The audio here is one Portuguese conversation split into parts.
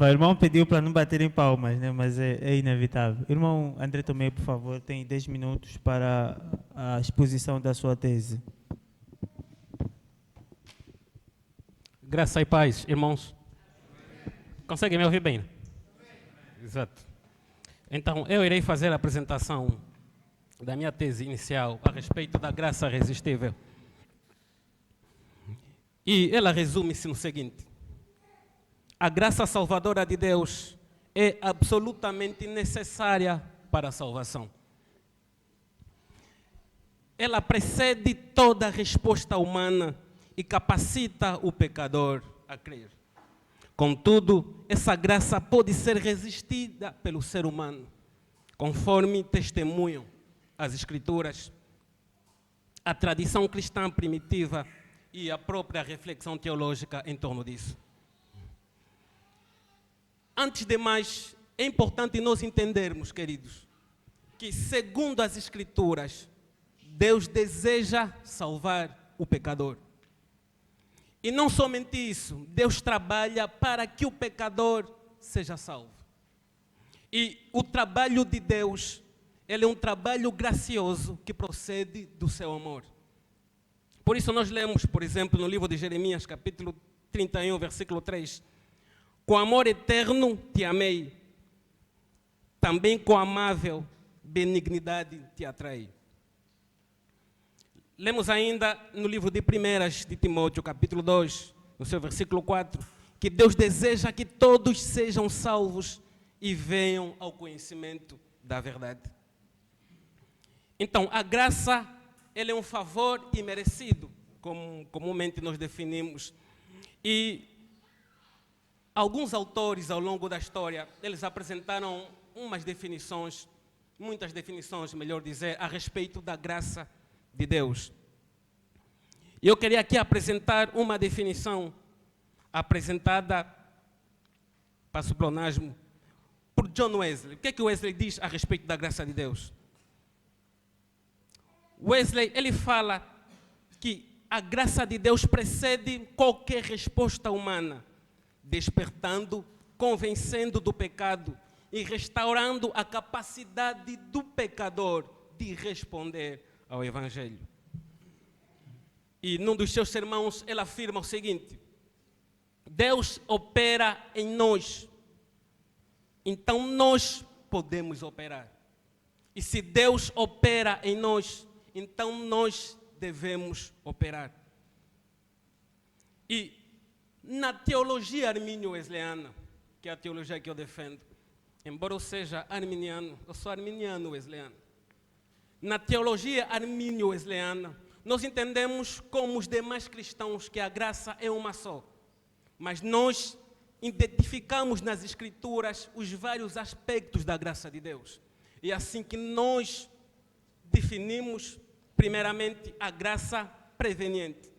O irmão pediu para não bater em palmas, né? Mas é inevitável. Irmão André Tomé, por favor, tem 10 minutos para a exposição da sua tese. Graça e paz, irmãos. Conseguem me ouvir bem? Exato. Então, eu irei fazer a apresentação da minha tese inicial a respeito da graça irresistível. E ela resume-se no seguinte: a graça salvadora de Deus é absolutamente necessária para a salvação. Ela precede toda resposta humana e capacita o pecador a crer. Contudo, essa graça pode ser resistida pelo ser humano, conforme testemunham as Escrituras, a tradição cristã primitiva e a própria reflexão teológica em torno disso. Antes de mais, é importante nós entendermos, queridos, que segundo as Escrituras, Deus deseja salvar o pecador. E não somente isso, Deus trabalha para que o pecador seja salvo. E o trabalho de Deus, ele é um trabalho gracioso que procede do seu amor. Por isso nós lemos, por exemplo, no livro de Jeremias, capítulo 31, versículo 3, com amor eterno te amei, também com amável benignidade te atraí. Lemos ainda no livro de 1 de Timóteo, capítulo 2, no seu versículo 4, que Deus deseja que todos sejam salvos e venham ao conhecimento da verdade. Então, a graça, ela é um favor imerecido, como comumente nós definimos. E alguns autores, ao longo da história, eles apresentaram muitas definições, melhor dizer, a respeito da graça de Deus. E eu queria aqui apresentar uma definição apresentada, passo o pleonasmo, por John Wesley. O que é que Wesley diz a respeito da graça de Deus? Wesley, ele fala que a graça de Deus precede qualquer resposta humana, despertando, convencendo do pecado e restaurando a capacidade do pecador de responder ao Evangelho. E num dos seus sermões ele afirma o seguinte: Deus opera em nós, então nós podemos operar. E se Deus opera em nós, então nós devemos operar. E na teologia arminio-wesleyana, que é a teologia que eu defendo, embora eu seja arminiano, eu sou arminiano-wesleyano. Na teologia arminio-wesleyana, nós entendemos como os demais cristãos que a graça é uma só. Mas nós identificamos nas Escrituras os vários aspectos da graça de Deus. E assim que nós definimos, primeiramente, a graça preveniente,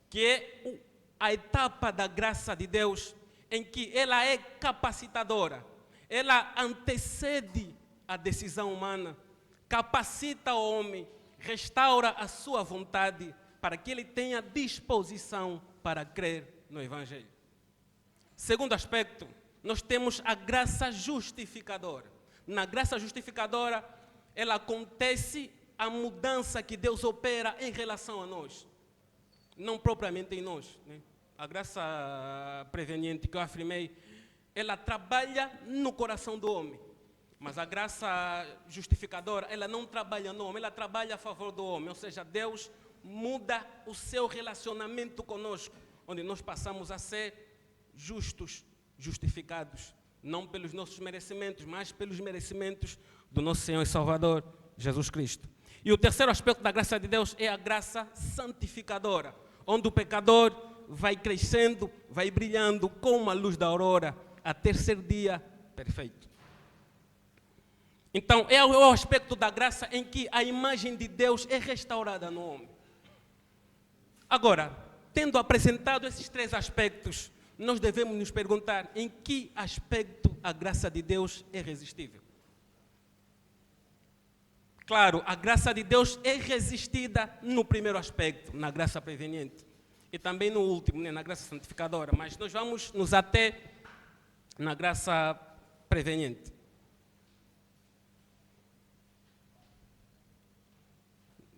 que é a etapa da graça de Deus em que ela é capacitadora, ela antecede a decisão humana, capacita o homem, restaura a sua vontade para que ele tenha disposição para crer no Evangelho. Segundo aspecto, nós temos a graça justificadora. Na graça justificadora, ela acontece a mudança que Deus opera em relação a nós, não propriamente em nós, né? A graça preveniente que eu afirmei, ela trabalha no coração do homem. Mas a graça justificadora, ela não trabalha no homem, ela trabalha a favor do homem. Ou seja, Deus muda o seu relacionamento conosco, onde nós passamos a ser justos, justificados, não pelos nossos merecimentos, mas pelos merecimentos do nosso Senhor e Salvador, Jesus Cristo. E o terceiro aspecto da graça de Deus é a graça santificadora, onde o pecador vai crescendo, vai brilhando como a luz da aurora, até ser dia perfeito. Então, é o aspecto da graça em que a imagem de Deus é restaurada no homem. Agora, tendo apresentado esses três aspectos, nós devemos nos perguntar em que aspecto a graça de Deus é irresistível. Claro, a graça de Deus é resistida no primeiro aspecto, na graça preveniente, e também no último, né, na graça santificadora, mas nós vamos nos ater na graça preveniente.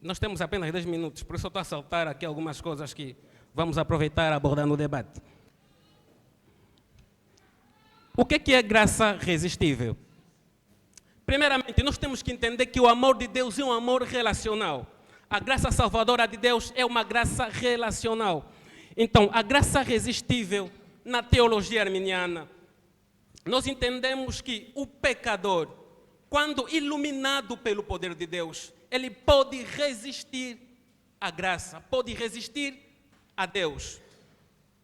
Nós temos apenas 10 minutos, por isso eu estou a saltar aqui algumas coisas que vamos aproveitar e abordar no debate. O que é graça resistível? Primeiramente, nós temos que entender que o amor de Deus é um amor relacional. A graça salvadora de Deus é uma graça relacional. Então, a graça resistível, na teologia arminiana, nós entendemos que o pecador, quando iluminado pelo poder de Deus, ele pode resistir à graça, pode resistir a Deus.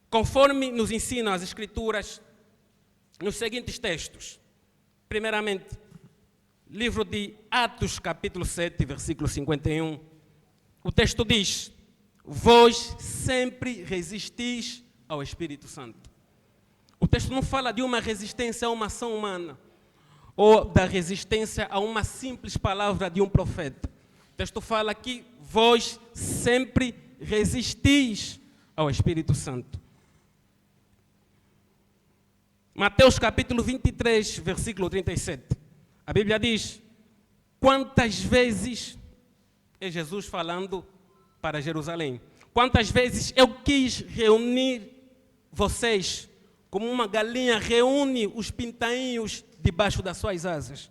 Conforme nos ensinam as Escrituras, nos seguintes textos. Primeiramente, livro de Atos, capítulo 7, versículo 51. O texto diz: vós sempre resistis ao Espírito Santo. O texto não fala de uma resistência a uma ação humana, ou da resistência a uma simples palavra de um profeta. O texto fala que vós sempre resistis ao Espírito Santo. Mateus capítulo 23, versículo 37. A Bíblia diz: quantas vezes, é Jesus falando para Jerusalém, quantas vezes eu quis reunir vocês, como uma galinha reúne os pintainhos debaixo das suas asas,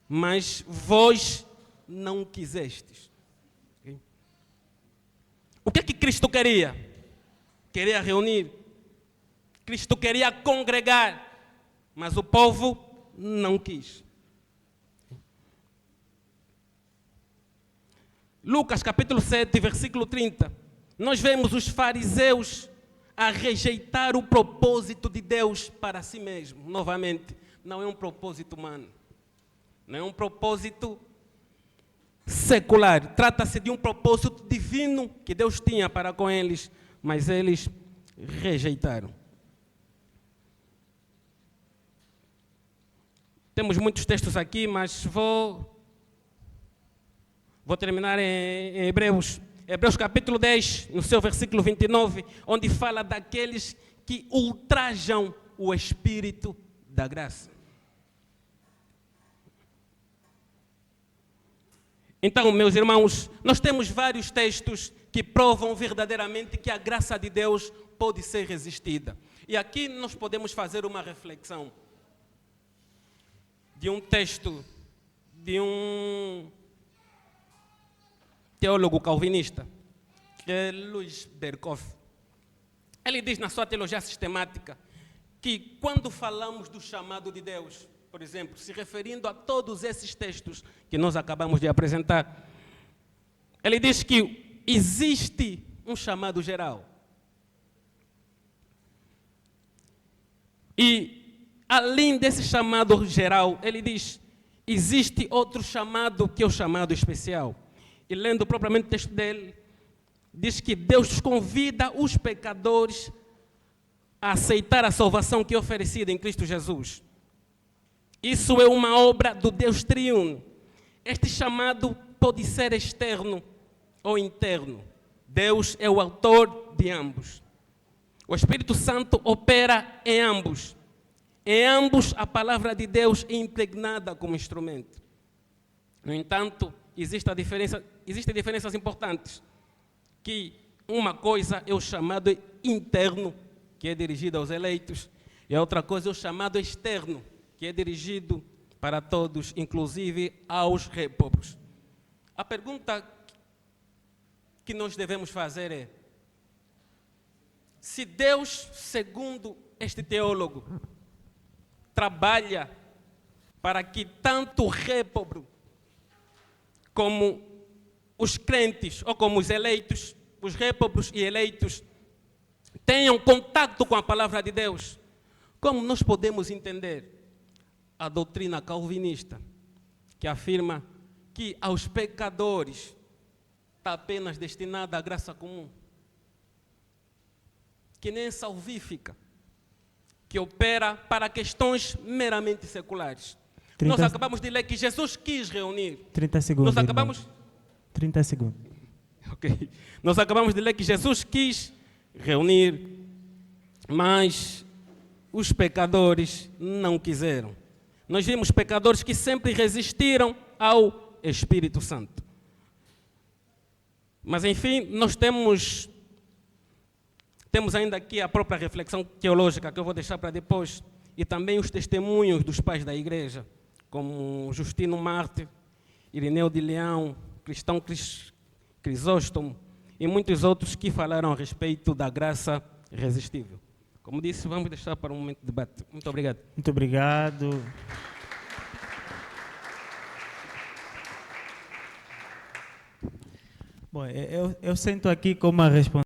mas vós não quisestes. Okay? O que é que Cristo queria? Queria reunir. Cristo queria congregar, mas o povo não quis. Lucas capítulo 7, versículo 30. Nós vemos os fariseus a rejeitar o propósito de Deus para si mesmo. Novamente, não é um propósito humano. Não é um propósito secular. Trata-se de um propósito divino que Deus tinha para com eles, mas eles rejeitaram. Temos muitos textos aqui, mas vou terminar em Hebreus. Hebreus capítulo 10, no seu versículo 29, onde fala daqueles que ultrajam o Espírito da graça. Então, meus irmãos, nós temos vários textos que provam verdadeiramente que a graça de Deus pode ser resistida. E aqui nós podemos fazer uma reflexão de um texto de um teólogo calvinista, que é Louis Berkhoff. Ele diz na sua teologia sistemática que quando falamos do chamado de Deus, por exemplo, se referindo a todos esses textos que nós acabamos de apresentar, ele diz que existe um chamado geral. E além desse chamado geral, ele diz, existe outro chamado que é o chamado especial. E lendo propriamente o texto dele, diz que Deus convida os pecadores a aceitar a salvação que é oferecida em Cristo Jesus. Isso é uma obra do Deus triuno. Este chamado pode ser externo ou interno. Deus é o autor de ambos. O Espírito Santo opera em ambos. Em ambos, a palavra de Deus é impregnada como instrumento. No entanto, existem diferenças importantes. Que uma coisa é o chamado interno, que é dirigido aos eleitos, e a outra coisa é o chamado externo, que é dirigido para todos, inclusive aos réprobos. A pergunta que nós devemos fazer é: se Deus, segundo este teólogo, trabalha para que tanto o réprobo como os crentes, ou como os eleitos, os réprobos e eleitos, tenham contato com a palavra de Deus, como nós podemos entender a doutrina calvinista, que afirma que aos pecadores está apenas destinada a graça comum, que nem é salvífica, que opera para questões meramente seculares. Nós acabamos de ler que Jesus quis reunir. 30 segundos. Nós acabamos... Irmão. 30 segundos. Ok. Nós acabamos de ler que Jesus quis reunir, mas os pecadores não quiseram. Nós vimos pecadores que sempre resistiram ao Espírito Santo. Mas, enfim, nós temos ainda aqui a própria reflexão teológica, que eu vou deixar para depois, e também os testemunhos dos pais da igreja, como Justino Marte, Irineu de Leão, Cristão Crisóstomo e muitos outros que falaram a respeito da graça irresistível. Como disse, vamos deixar para um momento de debate. Muito obrigado. Muito obrigado. Bom, eu sinto aqui como uma responsabilidade.